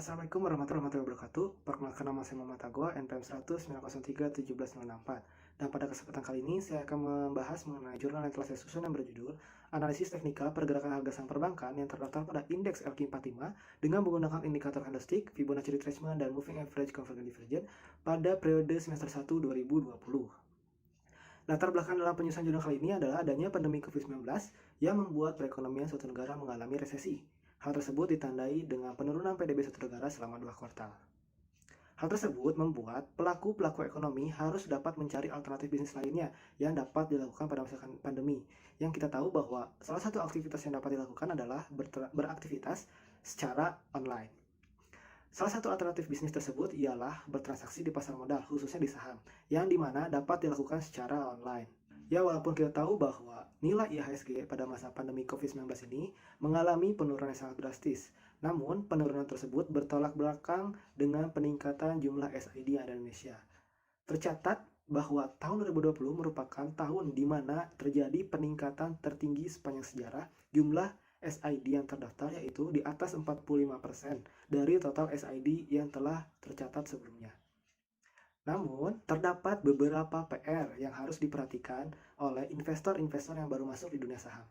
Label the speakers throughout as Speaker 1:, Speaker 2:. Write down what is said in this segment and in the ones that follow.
Speaker 1: Assalamualaikum warahmatullahi wabarakatuh. Perkenalkan nama saya Muhammad Agwa, NPM 10090317604. Dan pada kesempatan kali ini saya akan membahas mengenai jurnal yang telah saya susun yang berjudul Analisis Teknikal Pergerakan Harga Saham Perbankan yang terdaftar pada Indeks LQ45 dengan menggunakan indikator candlestick, Fibonacci retracement, dan Moving Average Convergent Divergence pada periode semester 1 2020. Latar belakang dalam penyusunan jurnal kali ini adalah adanya pandemi COVID-19 yang membuat perekonomian suatu negara mengalami resesi. Hal tersebut ditandai dengan penurunan PDB suatu negara selama 2 kuartal. Hal tersebut membuat pelaku-pelaku ekonomi harus dapat mencari alternatif bisnis lainnya yang dapat dilakukan pada masa pandemi. Yang kita tahu bahwa salah satu aktivitas yang dapat dilakukan adalah beraktivitas secara online. Salah satu alternatif bisnis tersebut ialah bertransaksi di pasar modal, khususnya di saham, yang dimana dapat dilakukan secara online. Ya, walaupun kita tahu bahwa nilai IHSG pada masa pandemi COVID-19 ini mengalami penurunan yang sangat drastis. Namun, penurunan tersebut bertolak belakang dengan peningkatan jumlah SID di Indonesia. Tercatat bahwa tahun 2020 merupakan tahun di mana terjadi peningkatan tertinggi sepanjang sejarah jumlah SID yang terdaftar, yaitu di atas 45% dari total SID yang telah tercatat sebelumnya. Namun, terdapat beberapa PR yang harus diperhatikan oleh investor-investor yang baru masuk di dunia saham,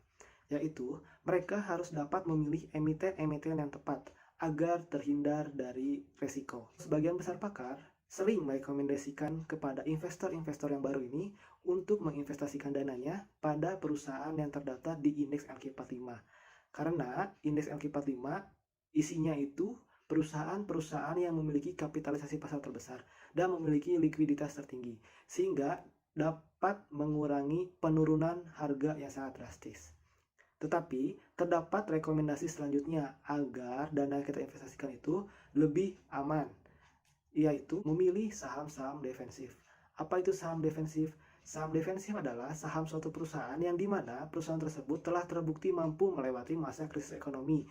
Speaker 1: yaitu mereka harus dapat memilih emiten-emiten yang tepat agar terhindar dari resiko. Sebagian besar pakar sering merekomendasikan kepada investor-investor yang baru ini untuk menginvestasikan dananya pada perusahaan yang terdaftar di indeks LQ45. Karena indeks LQ45 isinya itu perusahaan-perusahaan yang memiliki kapitalisasi pasar terbesar dan memiliki likuiditas tertinggi, sehingga dapat mengurangi penurunan harga yang sangat drastis. Tetapi, terdapat rekomendasi selanjutnya agar dana yang kita investasikan itu lebih aman, yaitu memilih saham-saham defensif. Apa itu saham defensif? Saham defensif adalah saham suatu perusahaan yang dimana perusahaan tersebut telah terbukti mampu melewati masa krisis ekonomi.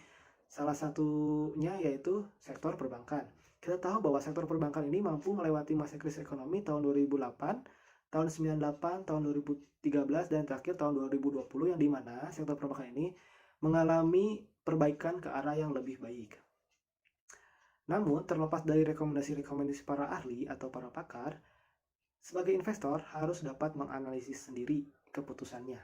Speaker 1: Salah satunya yaitu sektor perbankan. Kita tahu bahwa sektor perbankan ini mampu melewati masa krisis ekonomi tahun 2008, tahun 98, tahun 2013, dan terakhir tahun 2020 yang dimana sektor perbankan ini mengalami perbaikan ke arah yang lebih baik. Namun, terlepas dari rekomendasi-rekomendasi para ahli atau para pakar, sebagai investor harus dapat menganalisis sendiri keputusannya.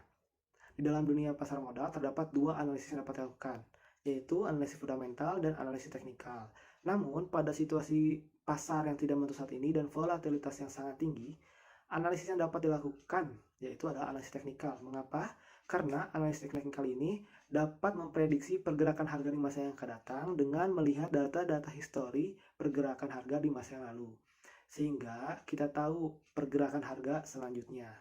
Speaker 1: Di dalam dunia pasar modal terdapat dua analisis yang dapat dilakukan, yaitu analisis fundamental dan analisis teknikal. Namun, pada situasi pasar yang tidak menentu saat ini dan volatilitas yang sangat tinggi, analisis yang dapat dilakukan yaitu adalah analisis teknikal. Mengapa? Karena analisis teknikal ini dapat memprediksi pergerakan harga di masa yang akan datang dengan melihat data-data histori pergerakan harga di masa yang lalu. Sehingga kita tahu pergerakan harga selanjutnya.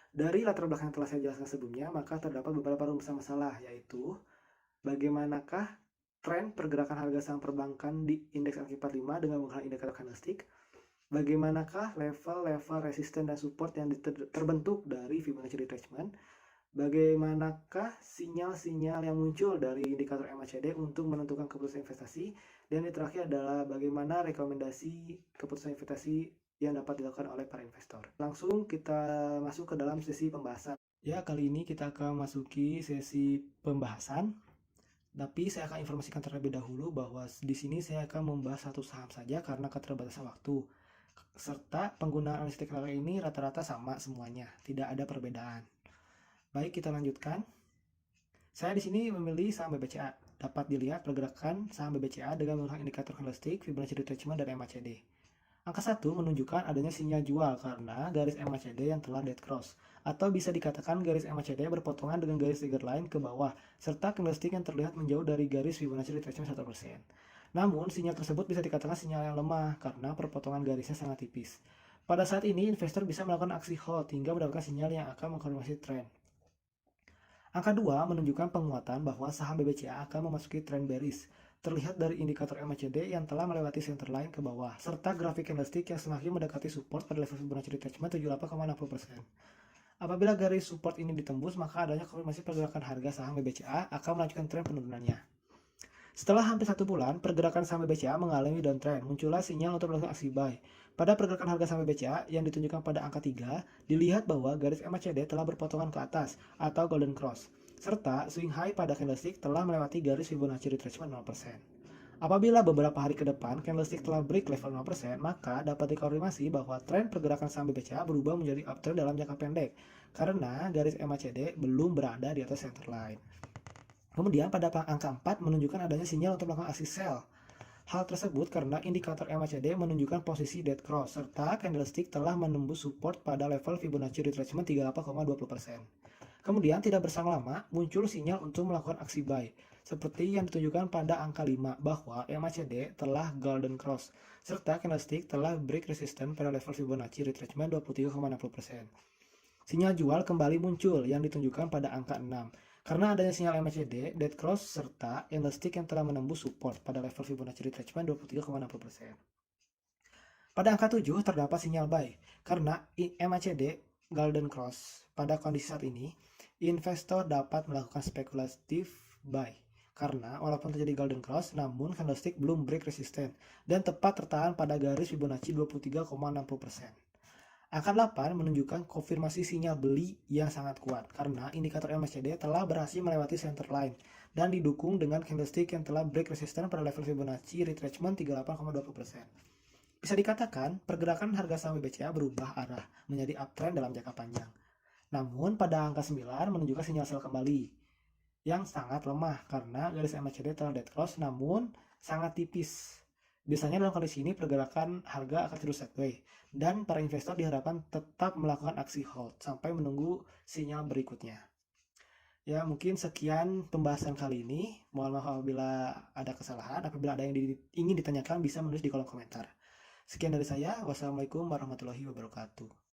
Speaker 1: Dari latar belakang yang telah saya jelaskan sebelumnya, maka terdapat beberapa rumusan masalah, yaitu bagaimanakah tren pergerakan harga saham perbankan di indeks LQ45 dengan menggunakan indikator candlestick, bagaimanakah level-level resisten dan support yang terbentuk dari Fibonacci retracement, bagaimanakah sinyal-sinyal yang muncul dari indikator MACD untuk menentukan keputusan investasi, dan yang terakhir adalah bagaimana rekomendasi keputusan investasi yang dapat dilakukan oleh para investor. Langsung kita masuk ke dalam sesi pembahasan. Ya, kali ini kita akan masuki sesi pembahasan. Tapi saya akan informasikan terlebih dahulu bahwa di sini saya akan membahas satu saham saja karena keterbatasan waktu. Serta penggunaan analisis teknikal ini rata-rata sama semuanya, tidak ada perbedaan. Baik, kita lanjutkan. Saya di sini memilih saham BBCA. Dapat dilihat pergerakan saham BBCA dengan menggunakan indikator candlestick, Fibonacci retracement, dan MACD. Angka 1 menunjukkan adanya sinyal jual karena garis MACD yang telah dead cross, atau bisa dikatakan garis MACD berpotongan dengan garis trigger line ke bawah, serta candlestick yang terlihat menjauh dari garis Fibonacci retracement 1%. Namun, sinyal tersebut bisa dikatakan sinyal yang lemah karena perpotongan garisnya sangat tipis. Pada saat ini, investor bisa melakukan aksi hold hingga mendapatkan sinyal yang akan mengkonfirmasi tren. Angka 2 menunjukkan penguatan bahwa saham BBCA akan memasuki tren bearish, terlihat dari indikator MACD yang telah melewati center line ke bawah, serta grafik candlestick yang semakin mendekati support pada level Fibonacci retracement 78,60%. Apabila garis support ini ditembus, maka adanya konfirmasi pergerakan harga saham BBCA akan melanjutkan tren penurunannya. Setelah hampir 1 bulan, pergerakan saham BBCA mengalami downtrend, muncullah sinyal untuk melakukan aksi buy. Pada pergerakan harga saham BBCA yang ditunjukkan pada angka 3, dilihat bahwa garis MACD telah berpotongan ke atas atau golden cross, serta swing high pada candlestick telah melewati garis Fibonacci retracement 0%. Apabila beberapa hari ke depan candlestick telah break level 5%, maka dapat dikonfirmasi bahwa tren pergerakan saham BBCA berubah menjadi uptrend dalam jangka pendek karena garis MACD belum berada di atas center line. Kemudian pada angka 4 menunjukkan adanya sinyal untuk melakukan aksi sell. Hal tersebut karena indikator MACD menunjukkan posisi dead cross serta candlestick telah menembus support pada level Fibonacci retracement 38,20%. Kemudian tidak berselang lama muncul sinyal untuk melakukan aksi buy seperti yang ditunjukkan pada angka 5 bahwa MACD telah golden cross serta candlestick telah break resistance pada level Fibonacci retracement 23,60%. Sinyal jual kembali muncul yang ditunjukkan pada angka 6 karena adanya sinyal MACD, dead cross, serta candlestick yang telah menembus support pada level Fibonacci retracement 23,60%. Pada angka 7 terdapat sinyal buy karena MACD golden cross. Pada kondisi saat ini, investor dapat melakukan spekulatif buy karena walaupun terjadi golden cross, namun candlestick belum break resisten dan tepat tertahan pada garis Fibonacci 23,60%. Angka 8 menunjukkan konfirmasi sinyal beli yang sangat kuat karena indikator MACD telah berhasil melewati center line dan didukung dengan candlestick yang telah break resisten pada level Fibonacci retracement 38,20%. Bisa dikatakan pergerakan harga saham BBCA berubah arah menjadi uptrend dalam jangka panjang. Namun pada angka 9 menunjukkan sinyal sell kembali yang sangat lemah karena garis MACD telah dead cross namun sangat tipis. Biasanya dalam kondisi ini pergerakan harga akan terus sideways dan para investor diharapkan tetap melakukan aksi hold sampai menunggu sinyal berikutnya. Ya, mungkin sekian pembahasan kali ini. Mohon maaf apabila ada kesalahan. Apabila ada yang ingin ditanyakan bisa menulis di kolom komentar. Sekian dari saya. Wassalamualaikum warahmatullahi wabarakatuh.